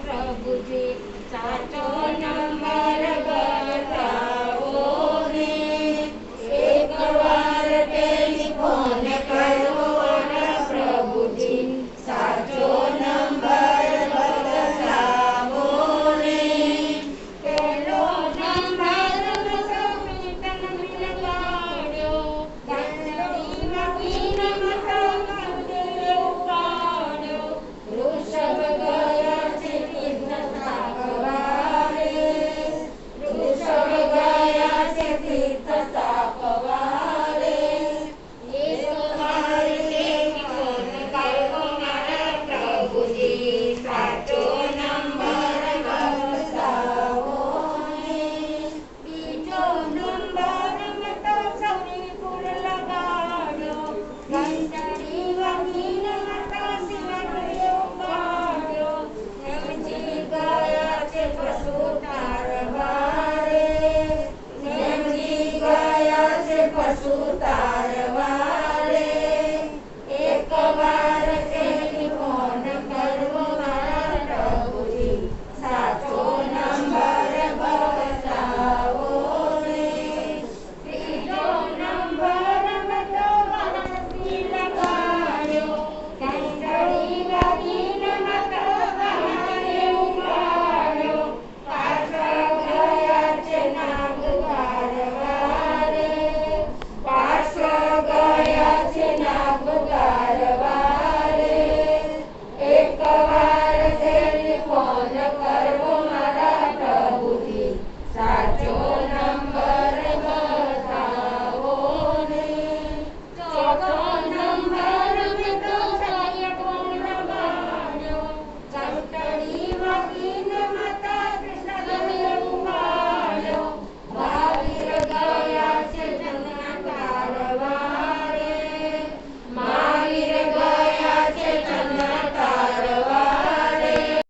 પ્રભુજી સાચો નંબર બતાવો ને, એકવાર ટેલિફોન કરવો ને પ્રભુજી સાચો નંબર બતાવો ને. પેલો નંબર લગાડ્યો, ઘંટડીમાં પીન મતો મંદિરે ઉપાડ્યો. વૃષભ ગયા છે તીર્થના કવારે, વૃષભ ગયા છે તીર્થના કવારે. એકવાર ટેલિફોન કરવો મારા પ્રભુજી સાચો નંબર બતાવો ને. બીજો નંબર મતો સૌરીપુર લગાડ્યો, ઘંટડી વાગીને મતો શિવગઢે ઉપાડ્યો. નેમજી ગયા છે પશુ તારવારે, નેમજી ગયા છે પશુ તારવારે. એકવાર ટેલિફોન કરવો મારા પ્રભુજી સાચો નંબર બતાવો ને. ત્રીજો નંબર મતો વાંસળી લગાડ્યો, ઘંટડી વાગીને મતો વાંસળે ઉપાડ્યો. પાછળ ગયા છે નાગ કારવારે, પાછળ ગયા છે નાગ કારવારે. એકવાર ટેલિફોન કરવો મારા પ્રભુજી સાચો નંબર બતાવો ને. ચોથો નંબર મેં તો ટેલિફોન લગાડ્યો, ઘંટડી વાગી